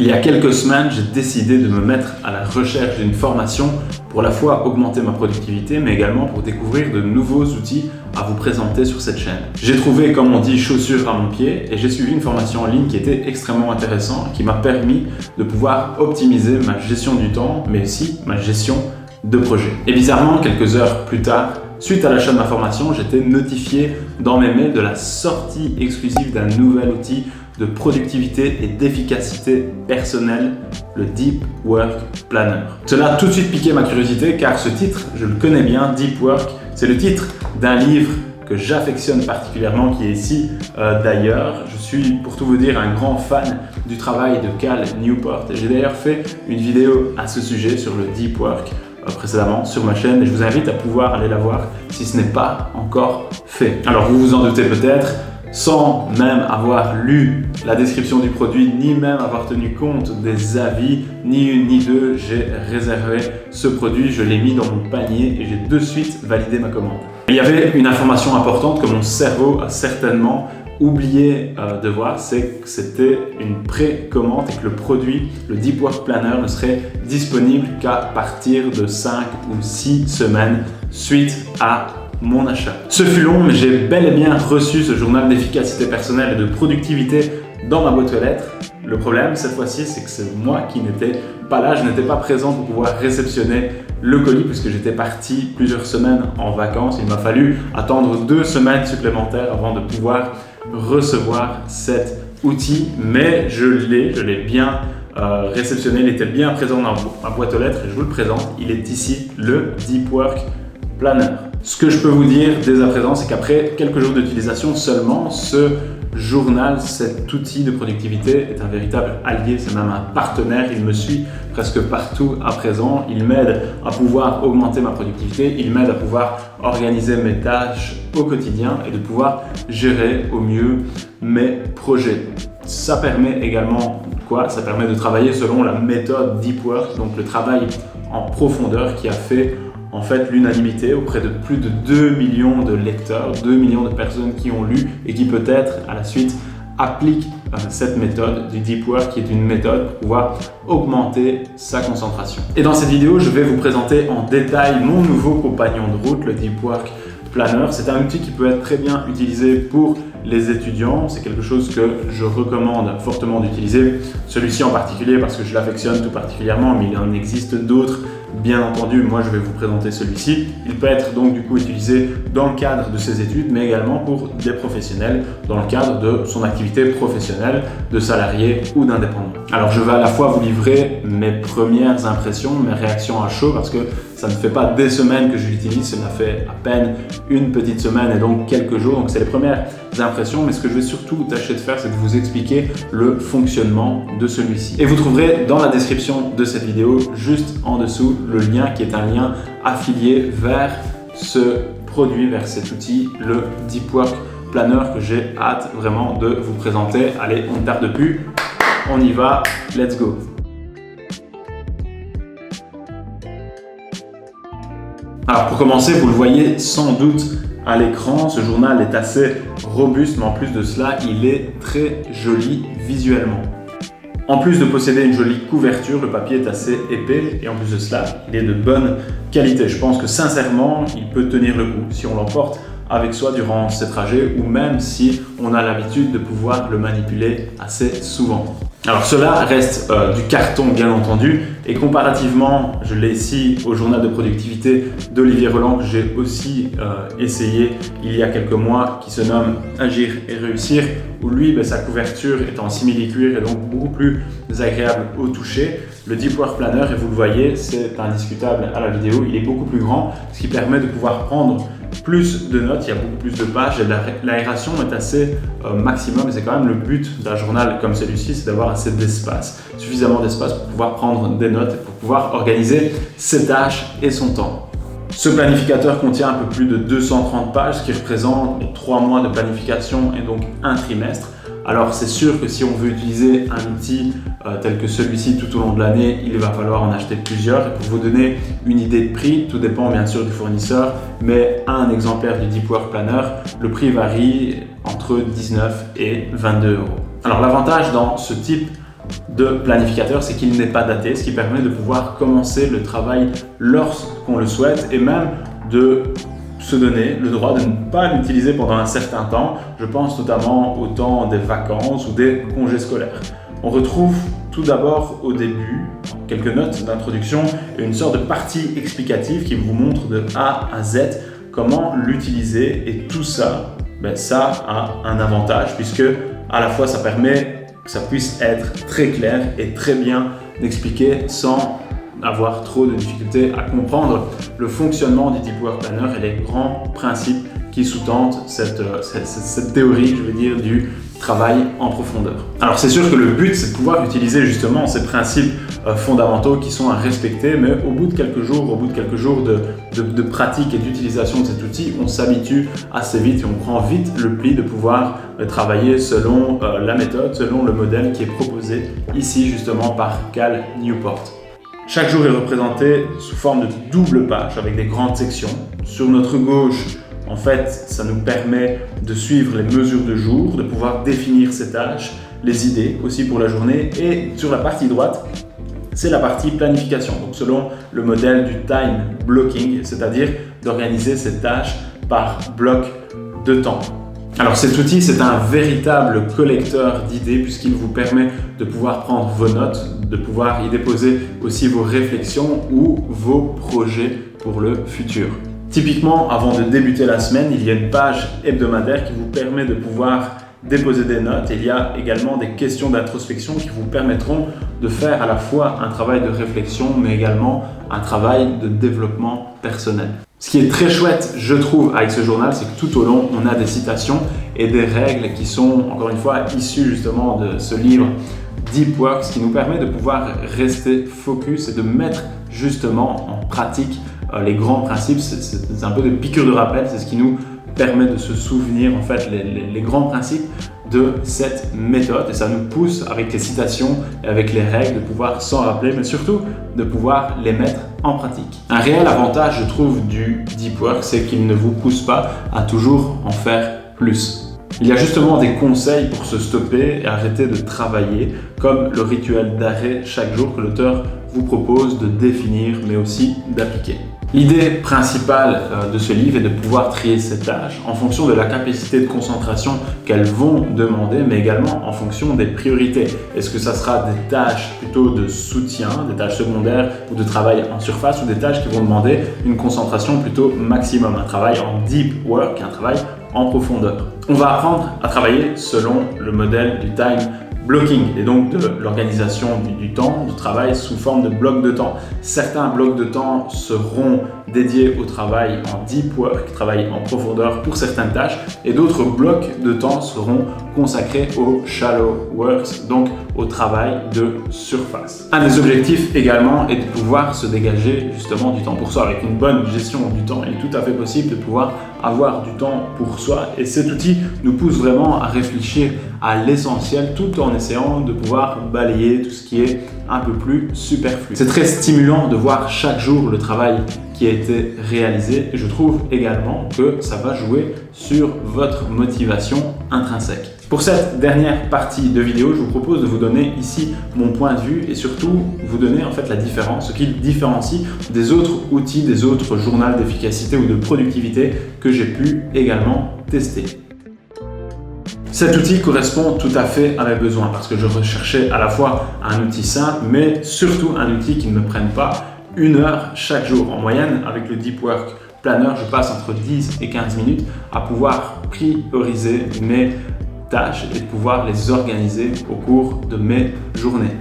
Il y a quelques semaines, j'ai décidé de me mettre à la recherche d'une formation pour à la fois augmenter ma productivité, mais également pour découvrir de nouveaux outils à vous présenter sur cette chaîne. J'ai trouvé, comme on dit, chaussures à mon pied et j'ai suivi une formation en ligne qui était extrêmement intéressante, qui m'a permis de pouvoir optimiser ma gestion du temps, mais aussi ma gestion de projet. Et bizarrement, quelques heures plus tard, suite à l'achat de ma formation, j'étais notifié dans mes mails de la sortie exclusive d'un nouvel outil de productivité et d'efficacité personnelle, le Deep Work Planner. Cela a tout de suite piqué ma curiosité car ce titre, je le connais bien, Deep Work, c'est le titre d'un livre que j'affectionne particulièrement, qui est ici d'ailleurs. Je suis, pour tout vous dire, un grand fan du travail de Cal Newport et j'ai d'ailleurs fait une vidéo à ce sujet sur le Deep Work précédemment sur ma chaîne et je vous invite à pouvoir aller la voir si ce n'est pas encore fait. Alors vous vous en doutez peut-être, sans même avoir lu la description du produit, ni même avoir tenu compte des avis, ni une ni deux, j'ai réservé ce produit, je l'ai mis dans mon panier et j'ai de suite validé ma commande. Il y avait une information importante que mon cerveau a certainement oublié de voir, c'est que c'était une précommande et que le produit, le Deep Work Planner, ne serait disponible qu'à partir de 5 ou 6 semaines suite à mon achat. Ce fut long, mais j'ai bel et bien reçu ce journal d'efficacité personnelle et de productivité dans ma boîte aux lettres. Le problème cette fois-ci, c'est que c'est moi qui n'étais pas là, je n'étais pas présent pour pouvoir réceptionner le colis puisque j'étais parti plusieurs semaines en vacances. Il m'a fallu attendre 2 semaines supplémentaires avant de pouvoir recevoir cet outil, mais je l'ai bien réceptionné, il était bien présent dans ma boîte aux lettres et je vous le présente. Il est ici, le Deep Work Planner. Ce que je peux vous dire dès à présent, c'est qu'après quelques jours d'utilisation seulement, ce journal, cet outil de productivité est un véritable allié, c'est même un partenaire, il me suit presque partout à présent, il m'aide à pouvoir augmenter ma productivité, il m'aide à pouvoir organiser mes tâches au quotidien et de pouvoir gérer au mieux mes projets. Ça permet également quoi? Ça permet de travailler selon la méthode Deep Work, donc le travail en profondeur qui a fait en fait l'unanimité auprès de plus de 2 millions de lecteurs, 2 millions de personnes qui ont lu et qui peut-être à la suite appliquent cette méthode du Deep Work qui est une méthode pour pouvoir augmenter sa concentration. Et dans cette vidéo, je vais vous présenter en détail mon nouveau compagnon de route, le Deep Work Planner. C'est un outil qui peut être très bien utilisé pour les étudiants, c'est quelque chose que je recommande fortement d'utiliser, celui-ci en particulier parce que je l'affectionne tout particulièrement, mais il en existe d'autres. Bien entendu, moi je vais vous présenter celui-ci. Il peut être donc du coup utilisé dans le cadre de ses études, mais également pour des professionnels dans le cadre de son activité professionnelle, de salarié ou d'indépendant. Alors je vais à la fois vous livrer mes premières impressions, mes réactions à chaud, parce que ça ne fait pas des semaines que je l'utilise, cela fait à peine une petite semaine et donc quelques jours, donc c'est les premières impressions, mais ce que je vais surtout tâcher de faire, c'est de vous expliquer le fonctionnement de celui-ci. Et vous trouverez dans la description de cette vidéo, juste en dessous, le lien qui est un lien affilié vers ce produit, vers cet outil, le Deep Work Planner que j'ai hâte vraiment de vous présenter. Allez, on ne tarde plus, on y va, let's go! Alors pour commencer, vous le voyez sans doute à l'écran, ce journal est assez robuste, mais en plus de cela, il est très joli visuellement. En plus de posséder une jolie couverture, le papier est assez épais et en plus de cela, il est de bonne qualité. Je pense que sincèrement, il peut tenir le coup si on l'emporte avec soi durant ses trajets ou même si on a l'habitude de pouvoir le manipuler assez souvent. Alors cela reste du carton bien entendu et comparativement, je l'ai ici au journal de productivité d'Olivier Roland que j'ai aussi essayé il y a quelques mois qui se nomme Agir et réussir où lui, sa couverture est en simili-cuir et donc beaucoup plus agréable au toucher. Le Deep Work Planner, et vous le voyez, c'est indiscutable à la vidéo, il est beaucoup plus grand, ce qui permet de pouvoir prendre plus de notes, il y a beaucoup plus de pages et l'aération est assez maximum et c'est quand même le but d'un journal comme celui-ci, c'est d'avoir assez d'espace, suffisamment d'espace pour pouvoir prendre des notes et pour pouvoir organiser ses tâches et son temps. Ce planificateur contient un peu plus de 230 pages, ce qui représente 3 mois de planification et donc un trimestre. Alors c'est sûr que si on veut utiliser un outil tel que celui-ci tout au long de l'année, il va falloir en acheter plusieurs. Et pour vous donner une idée de prix, tout dépend bien sûr du fournisseur, mais un exemplaire du Deep Work Planner, le prix varie entre 19 et 22 euros. Alors l'avantage dans ce type de planificateur, c'est qu'il n'est pas daté, ce qui permet de pouvoir commencer le travail lorsqu'on le souhaite et même de se donner le droit de ne pas l'utiliser pendant un certain temps. Je pense notamment au temps des vacances ou des congés scolaires. On retrouve tout d'abord au début quelques notes d'introduction et une sorte de partie explicative qui vous montre de A à Z comment l'utiliser, et tout ça, ça a un avantage puisque à la fois ça permet que ça puisse être très clair et très bien expliqué sans avoir trop de difficultés à comprendre le fonctionnement du Deep Work Planner et les grands principes qui sous-tendent cette théorie, je veux dire, du travail en profondeur. Alors c'est sûr que le but, c'est de pouvoir utiliser justement ces principes fondamentaux qui sont à respecter, mais au bout de quelques jours de pratique et d'utilisation de cet outil, on s'habitue assez vite et on prend vite le pli de pouvoir travailler selon la méthode, selon le modèle qui est proposé ici justement par Cal Newport. Chaque jour est représenté sous forme de double page avec des grandes sections. Sur notre gauche, en fait, ça nous permet de suivre les mesures de jour, de pouvoir définir ses tâches, les idées aussi pour la journée. Et sur la partie droite, c'est la partie planification. Donc selon le modèle du time blocking, c'est-à-dire d'organiser ses tâches par bloc de temps. Alors cet outil, c'est un véritable collecteur d'idées puisqu'il vous permet de pouvoir prendre vos notes, de pouvoir y déposer aussi vos réflexions ou vos projets pour le futur. Typiquement, avant de débuter la semaine, il y a une page hebdomadaire qui vous permet de pouvoir déposer des notes. Il y a également des questions d'introspection qui vous permettront de faire à la fois un travail de réflexion, mais également un travail de développement personnel. Ce qui est très chouette, je trouve, avec ce journal, c'est que tout au long, on a des citations et des règles qui sont, encore une fois, issues justement de ce livre Deep Work, ce qui nous permet de pouvoir rester focus et de mettre justement en pratique les grands principes. C'est un peu de piqûre de rappel, c'est ce qui nous permet de se souvenir en fait les grands principes de cette méthode, et ça nous pousse avec les citations et avec les règles de pouvoir s'en rappeler, mais surtout de pouvoir les mettre en pratique. Un réel avantage, je trouve, du Deep Work, c'est qu'il ne vous pousse pas à toujours en faire plus. Il y a justement des conseils pour se stopper et arrêter de travailler, comme le rituel d'arrêt chaque jour que l'auteur vous propose de définir mais aussi d'appliquer. L'idée principale de ce livre est de pouvoir trier ces tâches en fonction de la capacité de concentration qu'elles vont demander, mais également en fonction des priorités. Est-ce que ça sera des tâches plutôt de soutien, des tâches secondaires ou de travail en surface, ou des tâches qui vont demander une concentration plutôt maximum, un travail en deep work, un travail en profondeur. On va apprendre à travailler selon le modèle du time blocking et donc de l'organisation du temps, du travail sous forme de blocs de temps. Certains blocs de temps seront dédiés au travail en deep work, travail en profondeur pour certaines tâches, et d'autres blocs de temps seront consacrés au shallow works, donc au travail de surface. Un des objectifs également est de pouvoir se dégager justement du temps pour soi. Avec une bonne gestion du temps, il est tout à fait possible de pouvoir avoir du temps pour soi, et cet outil nous pousse vraiment à réfléchir à l'essentiel tout en essayant de pouvoir balayer tout ce qui est un peu plus superflu. C'est très stimulant de voir chaque jour le travail qui a été réalisé, et je trouve également que ça va jouer sur votre motivation intrinsèque. Pour cette dernière partie de vidéo, je vous propose de vous donner ici mon point de vue et surtout vous donner en fait la différence, ce qui le différencie des autres outils, des autres journaux d'efficacité ou de productivité que j'ai pu également tester. Cet outil correspond tout à fait à mes besoins parce que je recherchais à la fois un outil simple, mais surtout un outil qui ne me prenne pas 1 heure chaque jour. En moyenne, avec le Deep Work Planner, je passe entre 10 et 15 minutes à pouvoir prioriser mes tâches et de pouvoir les organiser au cours de mes journées.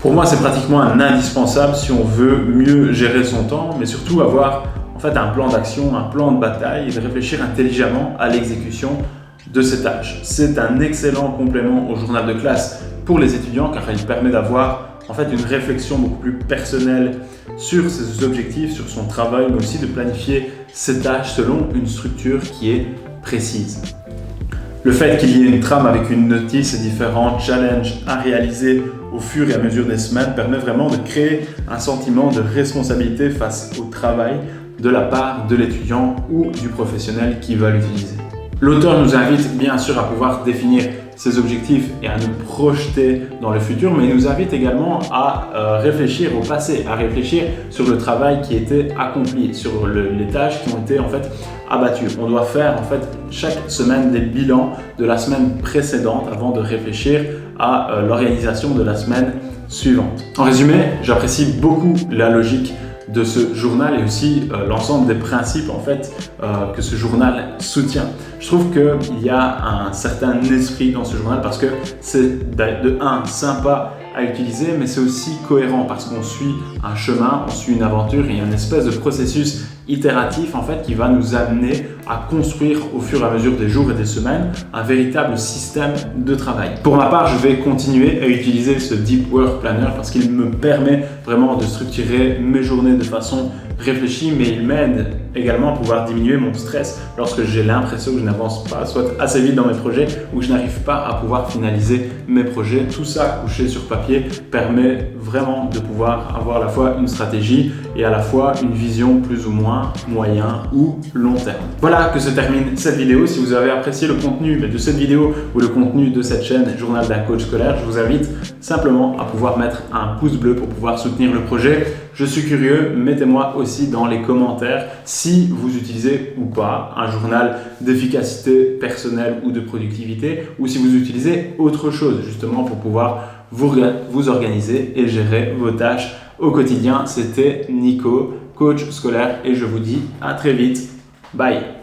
Pour moi, c'est pratiquement un indispensable si on veut mieux gérer son temps, mais surtout avoir en fait un plan d'action, un plan de bataille et de réfléchir intelligemment à l'exécution de ces tâches. C'est un excellent complément au journal de classe pour les étudiants car il permet d'avoir en fait une réflexion beaucoup plus personnelle sur ses objectifs, sur son travail, mais aussi de planifier ses tâches selon une structure qui est précise. Le fait qu'il y ait une trame avec une notice et différents challenges à réaliser au fur et à mesure des semaines permet vraiment de créer un sentiment de responsabilité face au travail de la part de l'étudiant ou du professionnel qui va l'utiliser. L'auteur nous invite bien sûr à pouvoir définir ses objectifs et à nous projeter dans le futur, mais il nous invite également à réfléchir au passé, à réfléchir sur le travail qui était accompli, sur les tâches qui ont été en fait abattues. On doit faire en fait chaque semaine des bilans de la semaine précédente avant de réfléchir à l'organisation de la semaine suivante. En résumé, j'apprécie beaucoup la logique de ce journal et aussi l'ensemble des principes en fait que ce journal soutient. Je trouve qu'il y a un certain esprit dans ce journal parce que c'est de un sympa à utiliser, mais c'est aussi cohérent parce qu'on suit un chemin, on suit une aventure et il y a une espèce de processus itératif en fait qui va nous amener à construire au fur et à mesure des jours et des semaines un véritable système de travail. Pour ma part, je vais continuer à utiliser ce Deep Work Planner parce qu'il me permet vraiment de structurer mes journées de façon réfléchie, mais il m'aide également à pouvoir diminuer mon stress lorsque j'ai l'impression que je n'avance pas soit assez vite dans mes projets ou que je n'arrive pas à pouvoir finaliser mes projets. Tout ça couché sur papier permet vraiment de pouvoir avoir à la fois une stratégie et à la fois une vision plus ou moins moyen ou long terme. Voilà que se termine cette vidéo. Si vous avez apprécié le contenu de cette vidéo ou le contenu de cette chaîne Journal d'un coach scolaire, je vous invite simplement à pouvoir mettre un pouce bleu pour pouvoir soutenir le projet. Je suis curieux, mettez-moi aussi dans les commentaires si vous utilisez ou pas un journal d'efficacité personnelle ou de productivité ou si vous utilisez autre chose justement pour pouvoir vous organiser et gérer vos tâches au quotidien. C'était Nico, coach scolaire et je vous dis à très vite. Bye!